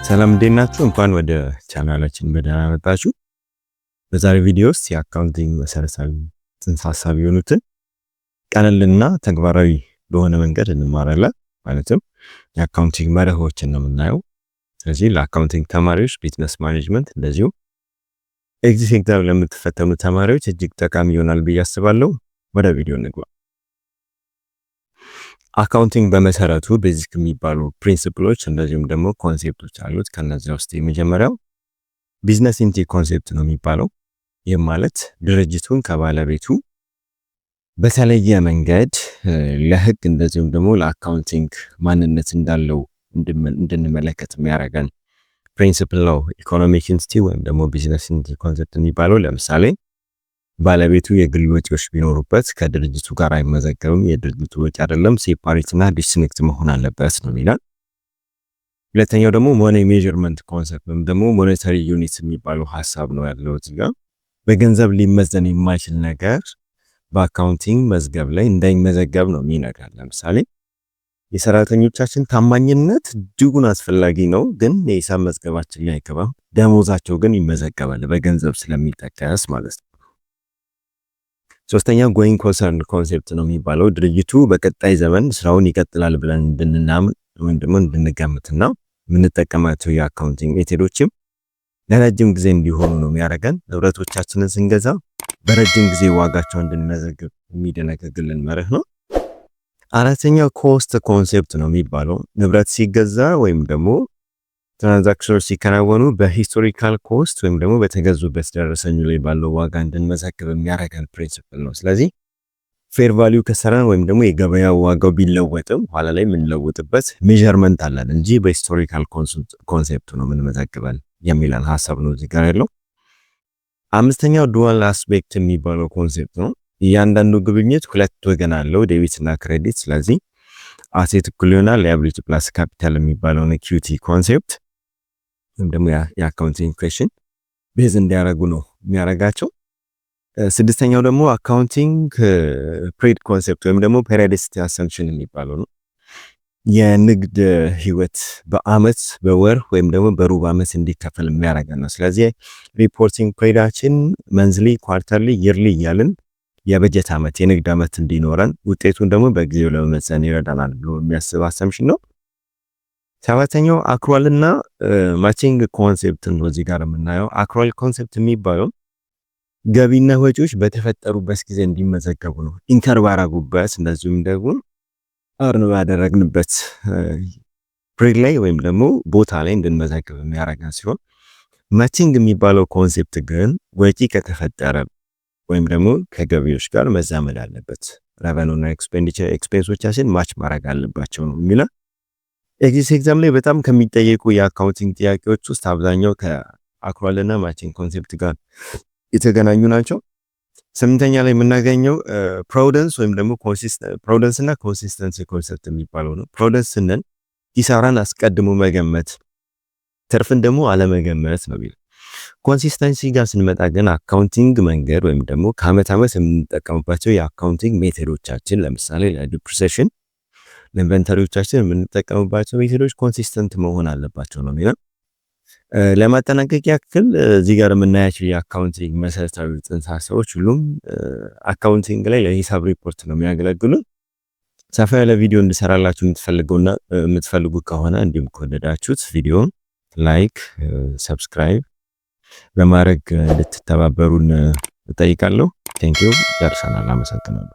ሰላም እንዴት ናችሁ? እንኳን ወደ ቻናላችን በደህና መጣችሁ። በዛሬው ቪዲዮ ውስጥ የአካውንቲንግ መሰረታዊ ጽንሰ ሀሳብ የሆኑትን ቀለልና ተግባራዊ በሆነ መንገድ እንማራለን። ማለትም የአካውንቲንግ መርሆችን ነው የምናየው። ስለዚህ ለአካውንቲንግ ተማሪዎች፣ ቢዝነስ ማኔጅመንት እንደዚሁ ኤግዚት ኤግዛም ለምትፈተኑ ተማሪዎች እጅግ ጠቃሚ ይሆናል ብዬ አስባለሁ። ወደ ቪዲዮ እንግባ። አካውንቲንግ በመሰረቱ ቤዚክ የሚባሉ ፕሪንሲፕሎች እንደዚሁም ደግሞ ኮንሴፕቶች አሉት። ከነዚያ ውስጥ የመጀመሪያው ቢዝነስ ኢንቲ ኮንሴፕት ነው የሚባለው። ይህም ማለት ድርጅቱን ከባለቤቱ በተለየ መንገድ ለህግ እንደዚሁም ደግሞ ለአካውንቲንግ ማንነት እንዳለው እንድንመለከት የሚያደርገን ፕሪንሲፕል ነው። ኢኮኖሚክ ኢንቲ ወይም ደግሞ ቢዝነስ ኢንቲ ኮንሴፕት የሚባለው ለምሳሌ ባለቤቱ የግል ወጪዎች ቢኖሩበት ከድርጅቱ ጋር አይመዘገብም። የድርጅቱ ወጪ አይደለም፣ ሴፓሬት እና ዲስቲንክት መሆን አለበት ነው ይላል። ሁለተኛው ደግሞ ሞኔ ሜዠርመንት ኮንሰፕት ወይም ደግሞ ሞኔታሪ ዩኒት የሚባለው ሐሳብ ነው ያለው እዚህ ጋር። በገንዘብ ሊመዘን የማይችል ነገር በአካውንቲንግ መዝገብ ላይ እንዳይመዘገብ ነው የሚነግረን። ለምሳሌ የሰራተኞቻችን ታማኝነት እጅጉን አስፈላጊ ነው፣ ግን የሂሳብ መዝገባችን ላይ አይገባም። ደሞዛቸው ግን ይመዘገባል በገንዘብ ስለሚጠቀስ ማለት ነው። ሶስተኛው ጎይንግ ኮንሰርን ኮንሴፕት ነው የሚባለው ድርጅቱ በቀጣይ ዘመን ስራውን ይቀጥላል ብለን እንድናምን ወይም ደግሞ እንድንገምትና የምንጠቀማቸው የአካውንቲንግ ሜቶዶችም ለረጅም ጊዜ እንዲሆኑ ነው የሚያደርገን። ንብረቶቻችንን ስንገዛ በረጅም ጊዜ ዋጋቸው እንድንመዘግብ የሚደነግግልን መርህ ነው። አራተኛው ኮስት ኮንሴፕት ነው የሚባለው ንብረት ሲገዛ ወይም ደግሞ ትራንዛክሽኖች ሲከናወኑ በሂስቶሪካል ኮስት ወይም ደግሞ በተገዙበት ደረሰኙ ላይ ባለው ዋጋ እንድንመዘግብ የሚያደርገን ፕሪንሲፕል ነው። ስለዚህ ፌር ቫልዩ ከሰራን ወይም ደግሞ የገበያ ዋጋው ቢለወጥም ኋላ ላይ የምንለውጥበት ሜዠርመንት አለን እንጂ በሂስቶሪካል ኮንሴፕቱ ነው የምንመዘግበን የሚለን ሀሳብ ነው እዚህ ጋር ያለው። አምስተኛው ዱዋል አስፔክት የሚባለው ኮንሴፕት ነው። እያንዳንዱ ግብይት ሁለት ወገን አለው፣ ዴቢት እና ክሬዲት። ስለዚህ አሴት እኩል ይሆናል ላያቢሊቲ ፕላስ ካፒታል የሚባለውን ኢኩዊቲ ኮንሴፕት ወይም ደግሞ የአካውንቲንግ ኢኩዌሽን ቤዝ እንዲያደርጉ ነው የሚያደርጋቸው። ስድስተኛው ደግሞ አካውንቲንግ ፕሬድ ኮንሴፕት ወይም ደግሞ ፔሪዮዲሲቲ አሰምፕሽን የሚባለው ነው። የንግድ ህይወት በአመት በወር ወይም ደግሞ በሩብ አመት እንዲከፈል የሚያደርገን ነው። ስለዚህ ሪፖርቲንግ ፔሪዳችን መንዝሊ፣ ኳርተርሊ፣ ይርሊ እያልን የበጀት አመት የንግድ አመት እንዲኖረን ውጤቱን ደግሞ በጊዜው ለመመዘን ይረዳናል ብሎ የሚያስብ አሰምሽን ነው። ሰባተኛው አክሩዋል እና ማቺንግ ኮንሴፕት ነው እዚህ ጋር የምናየው። አክሩዋል ኮንሴፕት የሚባለው ገቢና ወጪዎች በተፈጠሩበት ጊዜ እንዲመዘገቡ ነው፣ ኢንከር ባረጉበት እንደዚሁም ደግሞ አርን ባደረግንበት ፕሪድ ላይ ወይም ደግሞ ቦታ ላይ እንድንመዘግብ የሚያደርገን ሲሆን ማቺንግ የሚባለው ኮንሴፕት ግን ወጪ ከተፈጠረ ወይም ደግሞ ከገቢዎች ጋር መዛመድ አለበት፣ ረቨኑና ኤክስፔንሶቻችን ማች ማድረግ አለባቸው ነው የሚለው። ኤግዚት ኤግዛም ላይ በጣም ከሚጠየቁ የአካውንቲንግ ጥያቄዎች ውስጥ አብዛኛው ከአክሩዋል እና ማቺንግ ኮንሴፕት ጋር የተገናኙ ናቸው። ስምንተኛ ላይ የምናገኘው ፕሩደንስ ወይም ደግሞ ፕሩደንስ እና ኮንሲስተንሲ ኮንሴፕት የሚባለው ነው። ፕሩደንስ ስንል ኪሳራን አስቀድሞ መገመት፣ ትርፍን ደግሞ አለመገመት ነው የሚለው። ኮንሲስተንሲ ጋር ስንመጣ ግን አካውንቲንግ መንገድ ወይም ደግሞ ከአመት ዓመት የምንጠቀምባቸው የአካውንቲንግ ሜቶዶቻችን ለምሳሌ ለዲፕሪሲዬሽን ለኢንቨንተሪዎቻችን የምንጠቀምባቸው ሜቶዶች ኮንሲስተንት መሆን አለባቸው ነው የሚለው። ለማጠናቀቅ ያክል እዚህ ጋር የምናያቸው የአካውንቲንግ መሰረታዊ ጽንሰ ሀሳቦች ሁሉም አካውንቲንግ ላይ ለሂሳብ ሪፖርት ነው የሚያገለግሉ። ሰፋ ያለ ቪዲዮ እንድሰራላችሁ የምትፈልጉ ከሆነ እንዲሁም ከወደዳችሁት ቪዲዮን ላይክ፣ ሰብስክራይብ በማድረግ እንድትተባበሩን እጠይቃለሁ። ቴንኪው። ጨርሰናል። አመሰግናለሁ።